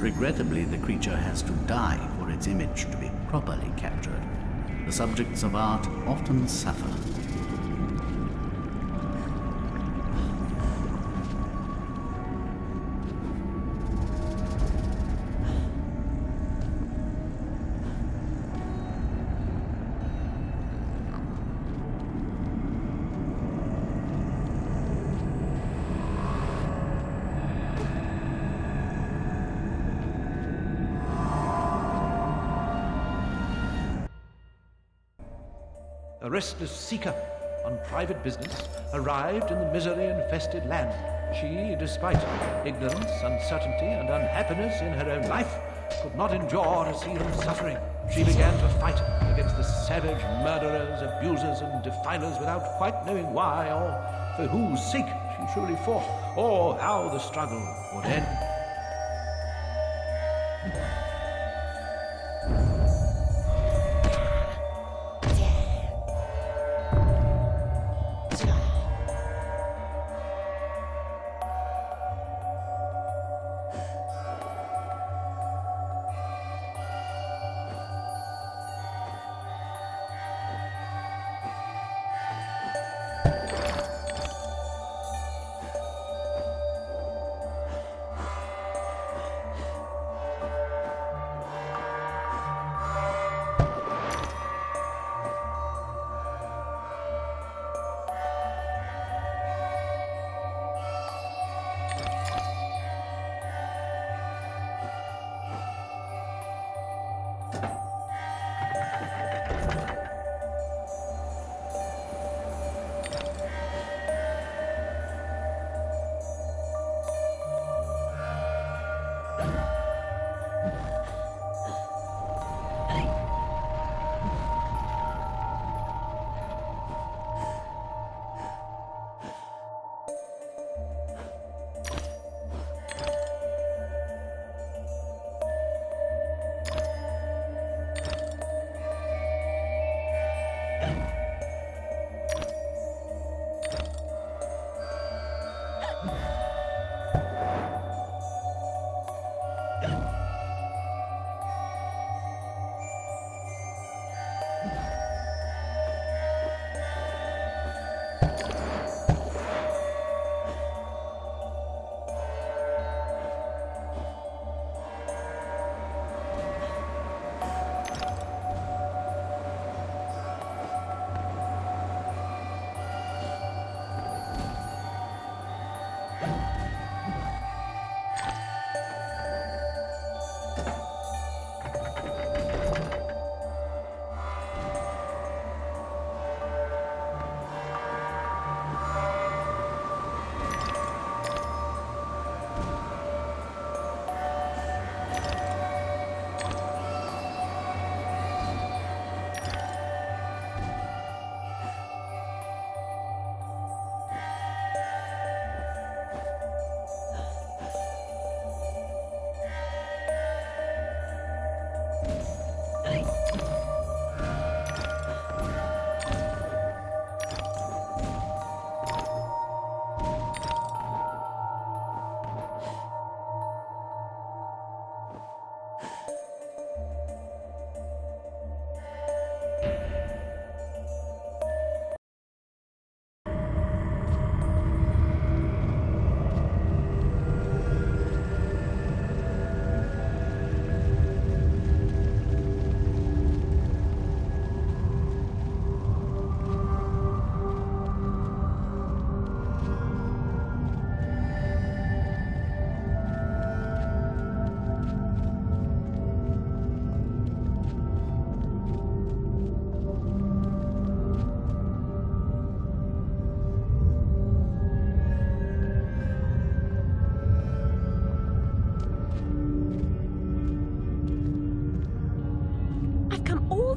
Regrettably, the creature has to die for its image to be properly captured. The subjects of art often suffer. A restless seeker on private business arrived in the misery-infested land. She, despite ignorance, uncertainty, and unhappiness in her own life, could not endure to see them suffering. She began to fight against the savage murderers, abusers, and defilers without quite knowing why or for whose sake she truly fought, or how the struggle would end.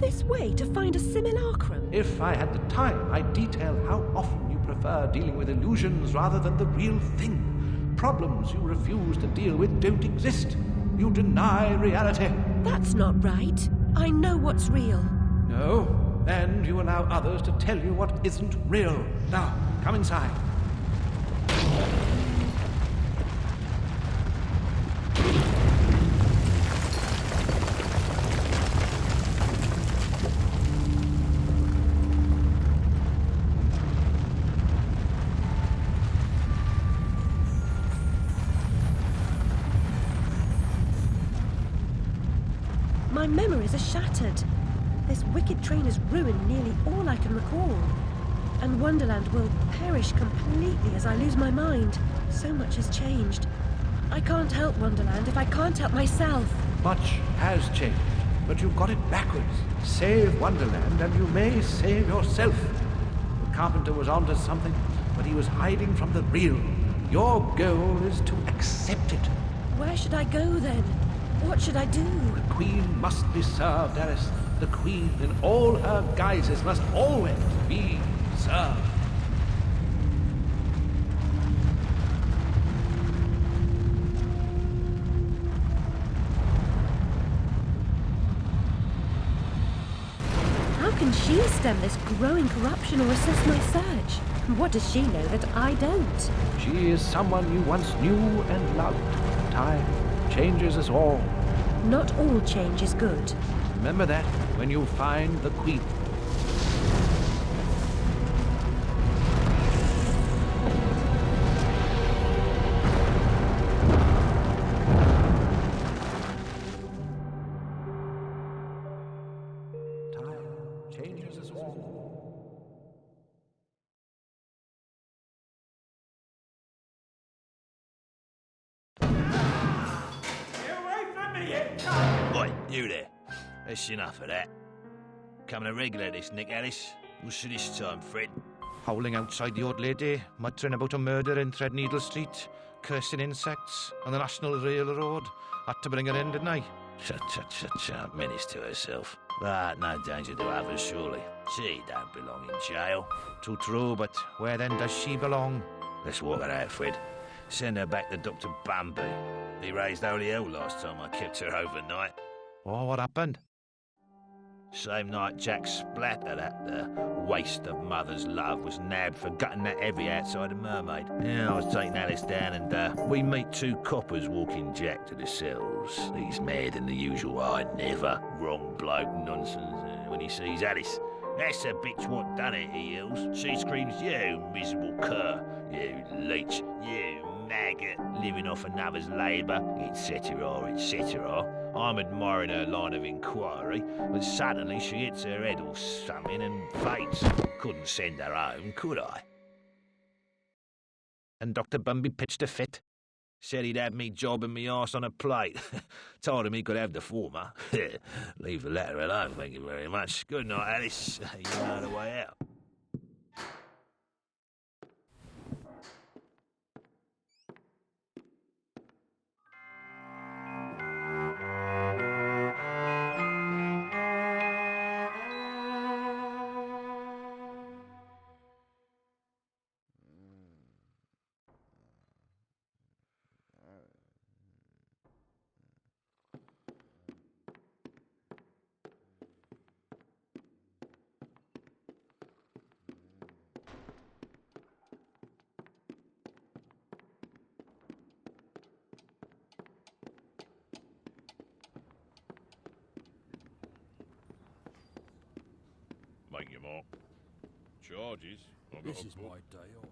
this way to find a simulacrum? If I had the time, I'd detail how often you prefer dealing with illusions rather than the real thing. Problems you refuse to deal with don't exist. You deny reality. That's not right. I know what's real. No, and you allow others to tell you what isn't real. Now, come inside. My memories are shattered. This wicked train has ruined nearly all I can recall. And Wonderland will perish completely as I lose my mind. So much has changed. I can't help Wonderland if I can't help myself. Much has changed, but you've got it backwards. Save Wonderland and you may save yourself. The carpenter was onto something, but he was hiding from the real. Your goal is to accept it. Where should I go then? What should I do? The Queen must be served, Alice. The Queen in all her guises must always be served. How can she stem this growing corruption or assess my search? What does she know that I don't? She is someone you once knew and loved. Time changes us all. Not all change is good. Remember that when you find the Queen. Time changes us all. Oi, you there. That's enough of that. Coming a regular this, Nick Alice. What's this time, Fred? Howling outside the old lady, muttering about a murder in Threadneedle Street, cursing insects on the National Railroad. Had to bring her in, didn't I? Shut, menace to herself. But no danger to others, surely. She don't belong in jail. Too true, but where then does she belong? Let's walk her out, Fred. Send her back to Dr. Bumby. He raised holy hell last time I kept her overnight. Oh, what happened? Same night Jack Splatter, that waste of mother's love, was nabbed for gutting that heavy outside a mermaid. Yeah, I was taking Alice down and we meet two coppers walking Jack to the cells. He's mad than the usual I never. Wrong bloke nonsense when he sees Alice. That's the bitch what done it, he yells. She screams, you miserable cur, you leech, you maggot, living off another's labour, etc., etc. I'm admiring her line of inquiry, but suddenly she hits her head or something and faints. Couldn't send her home, could I? And Dr. Bumby pitched a fit. Said he'd have me jobbing me arse on a plate. Told him he could have the former. Leave the latter alone, thank you very much. Good night, Alice. You know the way out. Make your mark. Charges. This is my day off.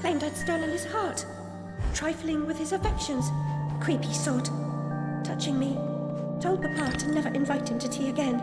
claimed I'd stolen his heart, trifling with his affections. Creepy sod. Touching me. Told Papa to never invite him to tea again.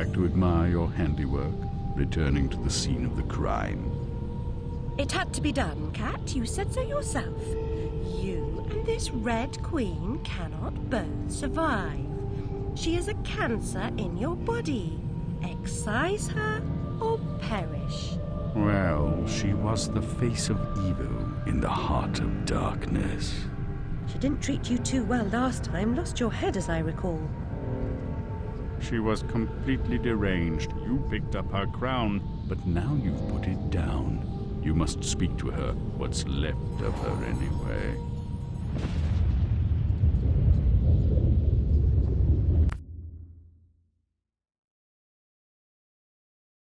back to admire your handiwork, returning to the scene of the crime. It had to be done, Cat. You said so yourself. You and this Red Queen cannot both survive. She is a cancer in your body. Excise her or perish. Well, she was the face of evil in the heart of darkness. She didn't treat you too well last time. Lost your head, as I recall. She was completely deranged. You picked up her crown, but now you've put it down. You must speak to her. What's left of her, anyway.